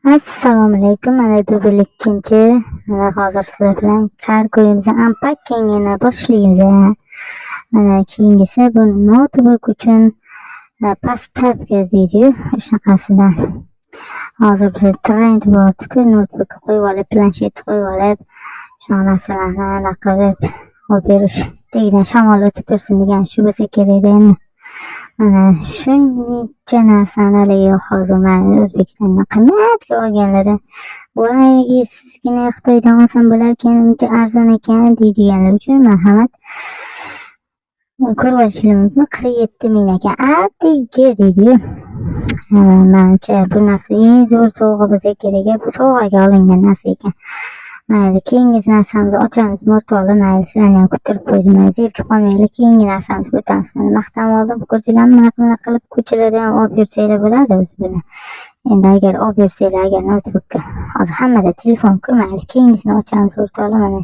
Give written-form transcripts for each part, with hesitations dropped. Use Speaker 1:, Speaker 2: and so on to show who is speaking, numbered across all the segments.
Speaker 1: Assalomu alaykum. Mana dubbel ikkinchi. Mana hozir sizlar bilan kargomizni unpackingini boshlaymiz. Mana keyingisi bu notebook uchun поставка deydi shunaqasidan. Hozir biz trend bo'lyapti-ku, notebook qo'yib olib, planshet qo'yib olib, shunaqa narsalarni anaqa qilib olib berish. Tagidan shamol o'tib tursin degan shu bo'lsa kerak endi. Mana shuncha narsani haligi hozir mana O'zbekistondan qimmatga olganlari voy sizgina Xitoydan olsam bo'larkan, uncha arzon ekan deydiganlar uchun marhamat. Ko'rib olishingiz mumkin, 47 ming ekan. Atigi deydi-yu. Menimcha bu narsa eng zo'r sovg'a bo'lsa kerak, bu sovg'aga olingan narsa ekan. Mayli, keyingi narsamizni ochamiz, mo'rtoli, mayli, sizlarni ham kuttirib qo'ydim. Zerikib qolmanglar, keyingi narsamizni ko'ramiz. Mana maqtam oldim, ko'rdinglarmi, mana qilib ko'chalarda ham olib yursanglar bo'ladi o'zi buni. Endi agar olib yursanglar, agar notebookka, hozir hammada telefon-ku, mayli, keyingisini ochamiz, o'rtoqlar. Mana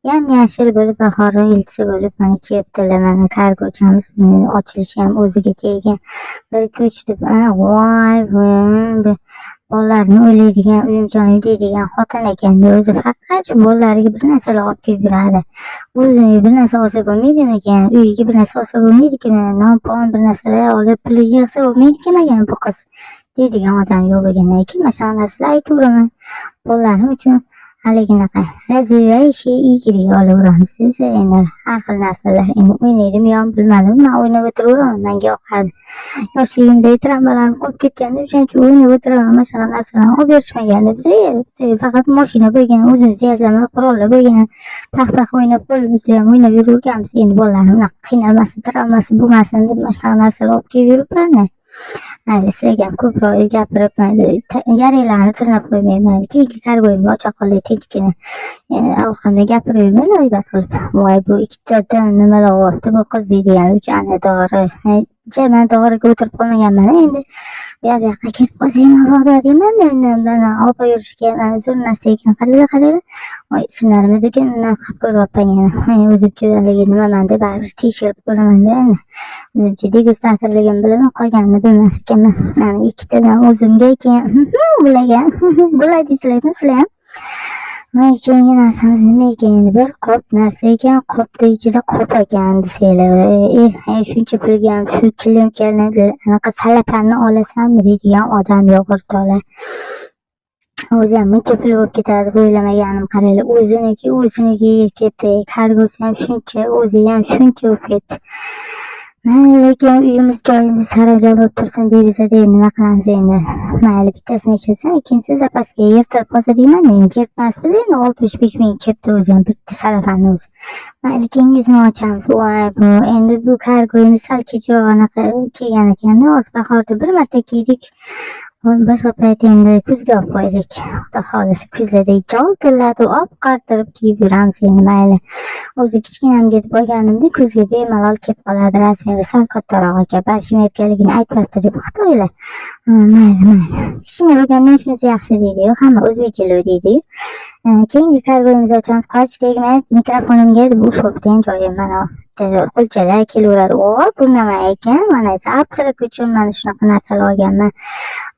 Speaker 1: yam-yashil bo'lib, bahori iltisi bo'lib, mana kelibdilar, mana kargochamiz, ochilishi ham o'zigacha ekan. Bir kuch deb, voy, bu bolalarni o'ylaydigan, uyimjonim deydigan xotin ekanda, o'zi faqat shu bolalariga bir narsalar olib kelib yuradi. O'ziga bir narsa olsa bo'lmaydimi ekan, uyiga bir narsa olsa bo'lmaydimi, non-pon bir narsalar olib, puli yig'sa bo'lmaydimi bu qiz deydigan odam yo'q bo'lgandan keyin mana shunaqa narsalar aytaveraman. Bolalarim uchun haliginaqa развивающий игры olaveramiz desa, endi har xil narsalar. Endi o'ynaydimi yo'q bilmadim, men o'ynab o'tiraveraman, menga yoqadi. Yoshligimda tramvaylarni qo'yib ketganda o'shancha o'ynab o'tiraman, mana shunaqa narsalarni olib berishmaganda bizga faqat mashina bo'lgan, o'zimiz yasamas qurollar bo'lgan, paq-paq o'ynab qo'limizda ham o'ynab yurganmiz. Endi bolalarim unaqa qiynalmasin, travmasi bo'lmasin deb mana shunaqa narsalar olib kelib yuribman. Mayli, sizlarga ham ko'proq gapirib, mayli, yaringlarni tirnab qo'ymayman. Keyingi kargoyimni ocha qolay, tinchgina. Orqamda gapiravermang, g'iybat qilib. Voy, bu ikkitadan nimalar olyapti bu qiz deydiganlar uchun ana dori. Men doriga o'tirib qolmaganman endi. Bu yoqqa ketib qolsang mabodo deyman, endi mana olib yurishga mana zo'r narsa ekan. Qaranglar. Voy, sinarmi degan unaqa qilib ko'ryapman yana. Men o'zimcha haligi nimaman deb baribir tekshirib ko'raman-da endi. O'zimcha degustatorligim bilaman, qolganini bilmas ekanman. Mana ikkitadan o'zimga keyin bilagan. Biladiysizlarmi sizlar ham? Mana keyingi narsamiz nima ekan endi? Bir qop narsa ekan, qopda ichida qop ekan desanglar. Shuncha pulga ham shu klimkalarni anaqa salapanni olasanmi deydigan odam yo'q o'rtoqlar. O'zi ham buncha pul bo'lib ketadi deb o'ylamagandim. Qaranglar, o'ziniki ketdi. Kargosi ham shuncha, o'zi ham shuncha bo'lib ketdi. Lekin uyimiz joyimiz saroyda bo'lib tursin deyversa-da, nima qilamiz endi? Mayli, bittasini ishlatsam, ikkinchisi zapasga yirtilib qolsa deyman, endi yirtmasmiz endi 65 ming ketdi o'zi ham bitta salafanni o'zi. Mayli, keyingisini ochamiz. Voy, bu endi bu kargoyimiz sal kechroq anaqa kelgan ekanda, hozir bahorda bir marta kiydik. Boshqa payt endi kuzga olib qo'ydik. Xudo xohlasa kuzlarda joltillatib olib qartirib kiyib yuramiz endi, mayli. O'zi kichkinamga deb olganimda kuzga bemalol kelib qoladi, razmeri sal kattaroq ekan. Balshimiyatgaligini aytmabdi deb Xitoylar. Mayli. Kichkina bo'lgandan shunisi yaxshi deydi-yu, hamma o'zbekchalar deydi-yu. Keyingi kargoyimizni ochamiz. Qoch tegmay mikrofonimga deb ushlayotgan joyim mana qulchalar kelaveradi. Bu nima ekan? Mana apchirik uchun mana shunaqa narsalar olganman.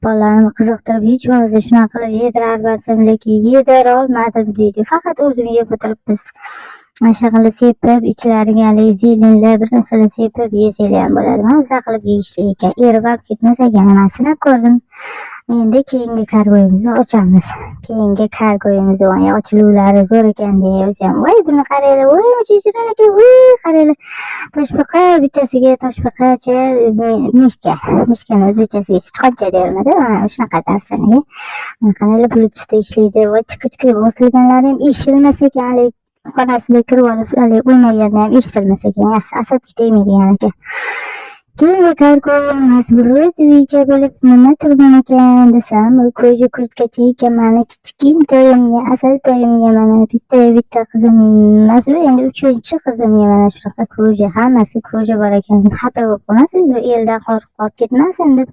Speaker 1: Bolalarimni qiziqtirib hech bo'lmasa shunaqa qilib yedirardim, lekin yedira olmadim deydi. Faqat o'zim yeb o'tirib biz o'sha qilib sepib, ichlariga haligi zelinlar bir narsalar sepib yesanglar ham bo'ladi. Mazza qilib yeyishlik ekan. Eri borib ketmas ekan, men sinab ko'rdim. Endi keyingi kargoyimizni ochamiz. Keyingi kargoyimiz ochiluvlari zo'r ekan deyapsiz ham. Voy, buni qaranglar, voy, o'chiran ekan, voy, qaranglar. Toshbaqa bittasiga toshbaqacha mishkani o'zbekchasiga sichqoncha dermidi? Mana shunaqa darsaniga. Qaranglar, bluetoothda ishlaydi. Voy, chiqib bosilganlari ham eshitilmas ekan, xonasiga kirib olib, o'ynaganda ham eshitilmas ekan. Yaxshi, asabga tegmaydigan ekan. Keyingi kargoyimiz ro'zvicha bo'lib nima turgan ekan desam, ko'zi kurtkacha ekan. Mana kichkin to'yimga, asal to'yimga mana bitta qizim emas, endi 3-qizimga mana shunaqa ko'zi, hammasi ko'zi bor ekan. Xafa bo'lib qolmasin, bu eldan qo'rqib qolib ketmasin deb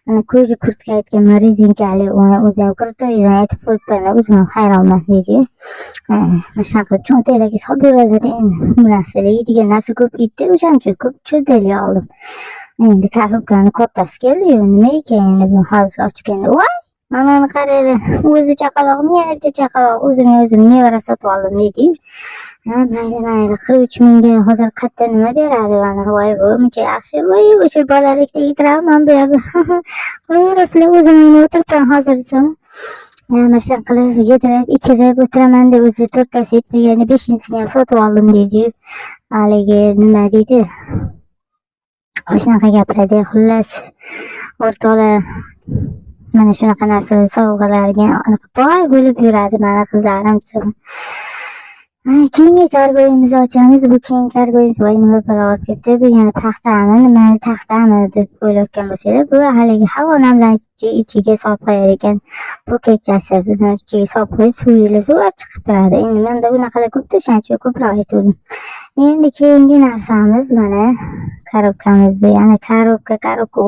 Speaker 1: mana ko'zi kurtka aytganman, rezinkali, o'zi ham kurtoydan aytib qo'yibman, o'zim ham hayronman deydi. Mana shunaqa cho'ntaklarga solib beradi endi. Bu narsalar yeydigan narsa ko'p ketdi, o'shaning uchun ko'p cho'ntaklar oldim. Endi karobkani kattasi keldi-yu, nima ekan endi bu hozir ochganda, voy, Mana qaraylar, o'zi chaqalog'im, yana bitta chaqaloq o'zim nevara sotib oldim deydi-yu. Ha, mayli, 43 mingga hozir qayerda nima beradi mana? Voy, bu muncha yaxshi. Voy, o'sha bolalikdagi travmam bu yerda. Qo'yaverasizlar, o'zim o'tiribman hozircha. Mana shunaqa qilib yedirib, ichirib o'tiraman deb o'zi to'rttasi yetmaganda beshinchisini ham sotib oldim deydi-yu. Haligi nima deydi? Shunaqa gapiradi. Xullas, o'rtoqlar mana shunaqa narsa sovg'alarga boy bo'lib yuradi mana qizlarim. Keyingi kargoyimizni ochamiz. Bu keyingi kargoyimiz voy nima balo olib kelibdi. Bu yana taxtami deb o'ylayotgan bo'lsanglar, bu haligi havo namlanuvchi ichiga solib qo'yar ekan. Po'kakchasi buni ichiga solib qo'yib suvinglar zo'r chiqib turadi. Endi menda unaqalar ko'pda, o'shaning uchun ko'proq aytdim. Endi keyingi narsamiz mana korobkamizni, yana korobka.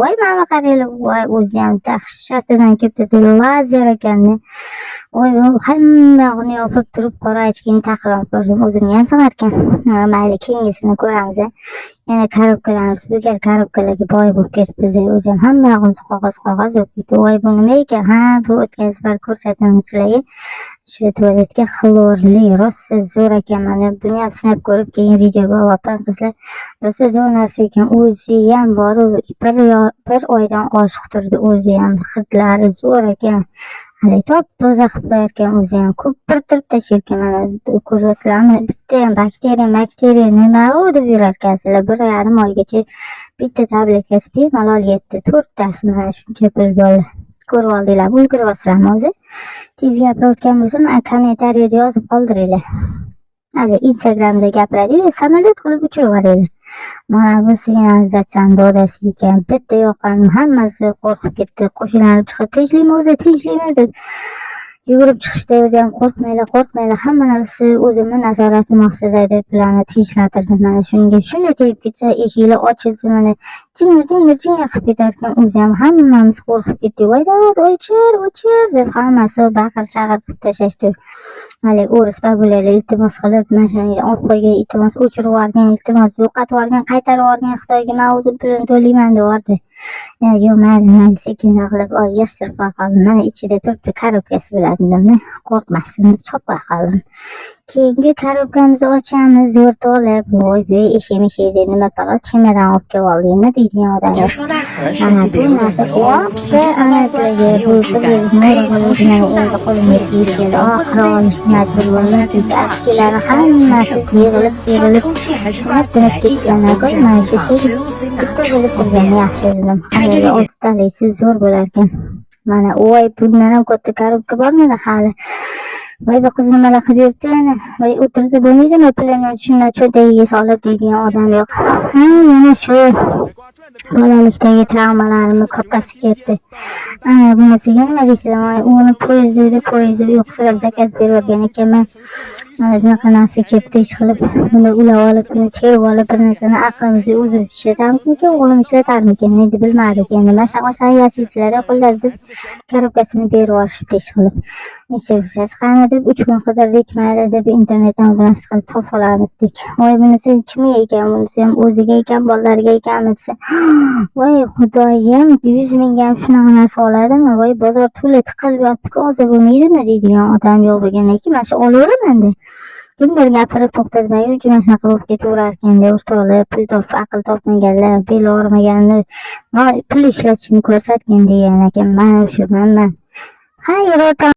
Speaker 1: Voy, mana qaranglar, voy o'zi ham dahshatidan ketdi, lazer ekanda. Voy, hammani yopib turib qora echkini taqib ko'rdim. O'zimga ham sig'ar ekan. Mayli, keyingisini ko'ramiz. Yana korobkalarimiz, bu gal korobkalarga boy bo'lib ketibmiz. O'zi ham hamma yog'imiz qog'oz bo'lib ketdi. Voy, bu nima ekan? Ha, bu o'tkazib ko'rsataman sizlarga. Shu tualetga xlorli, rosa zo'r ekan. Mana buni ham sinab ko'rib keyin videoga olaman qizlar. Rosa zo'r narsa ekan. O'zi ham bor, bir oydan oshiq turdi. O'zi ham hidlari zo'r ekan. Hali top-toza qilib qo'yarkan, o'zi ham ko'pirtirib tashlayotgan. Mana ko'ryapsizlarmi? Bitta ham bakteriya nima u deb yurarkansizlar. 1,5 oygacha bitta tabletkasi bemalol yetdi. 4tasi mana shuncha pul bo'ldi. Ko'rib oldinglarmi? Ulguryapsizlarmi o'zi? Tez gapirayotgan bo'lsam, kommentariyada yozib qoldiringlar. Hali Instagramda gapiradi, samolyot qilib uchirib yuboradi. Mana bu signalizatsiya dodasi ekan. Bitta yoqqan, hammasi qo'rqib ketdi. Qo'shnilar chiqib, tinchlikmi deb yugurib chiqishdi. O'zi ham qo'rqmanglar, hamma narsa o'zimni nazoratim ostida deb ularni tinchlantirdim. Mana shunga tegib ketsa, eshiklar ochilsa, mana jingir qilib ketar ekan. O'zi ham hammamiz qo'rqib ketdik. Voy, o'chir deb hammasi baqir-chaqir qilib tashlashdi. Hali o'ris babularga iltimos qilib, mana shunga olib qo'ygan, iltimos o'chirib yuborgan, iltimos yo'qotib yuborgan, qaytarib yuborgan, Xitoyga men o'zim pulini to'layman deyordi. Yo'q, mayli, sekin qilib yig'ishtirib qoldim. Mana ichida turibdi, korobkasi bo'ladi, qo'rqmasin deb solib qoldim. Keyingi korobkamizni ochamiz, o'rtoqlar. Voy, eshik-meshikda nima qilib, chemedan olib kelib oldingmi deydigan odam. Mana bu narsa yo'qsa, ana sizlarga bu qo'limga kiyib keldi. Oxiri olish majbur bo'ldim. Achkilari hammasi yig'ilib sinib ketganlar. Mana shu bitta bo'lib turgani yaxshi dedim. Hali 6talisi zo'r bo'larkan. Mana voy, bundan ham katta korobka bormidi hali. Voy, bu qiz nimalar qilib yuribdi ana. Voy, o'tirsa bo'lmaydimi? Pulini shunday cho'ntagiga solib deydigan odam yo'q. Ha, mana shu bolalikdagi travmalarimni kattasi ketdi. Ana bunisiga nima deysizlar? Uni poyezdda yo'qsilab zakaz bergan ekanman. Mana shunaqa narsa kelibdi, ish qilib, buni ulab olib, buni terib olib, bir narsani aqlimizni o'zimiz ishlatamizmikan, o'g'lim ishlatarmikan, endi bilmadik. Endi mana shunaqa yashaysizlar, xullas deb korobkasini berib yuborishibdi ish qilib. Instruksiyasi qani deb 3 kun qidirdik, mayli deb internetdan bu narsa qilib topib olamiz deb. Voy, bunisi kimga ekan? Bunisi ham o'ziga ekan, bolalarga ekanmi desa. Voy, xudoyim, 100 mingga ham shunaqa narsa oladimi? Voy, bozor to'la tiqilib yotibdi, hozir bo'lmaydimi deydigan odam yo'q bo'lgandan keyin mana shu olaveraman-da. Kimdir gapirib to'xtatmay, juda shunaqa bo'lib ketaverar ekanda, o'rtoqlar, pul topib, aql topmaganlar, beli og'rimaganlar, pul ishlatishni ko'rsatgan degan ekan. Mana o'sha man. Xayr, o'rtoq.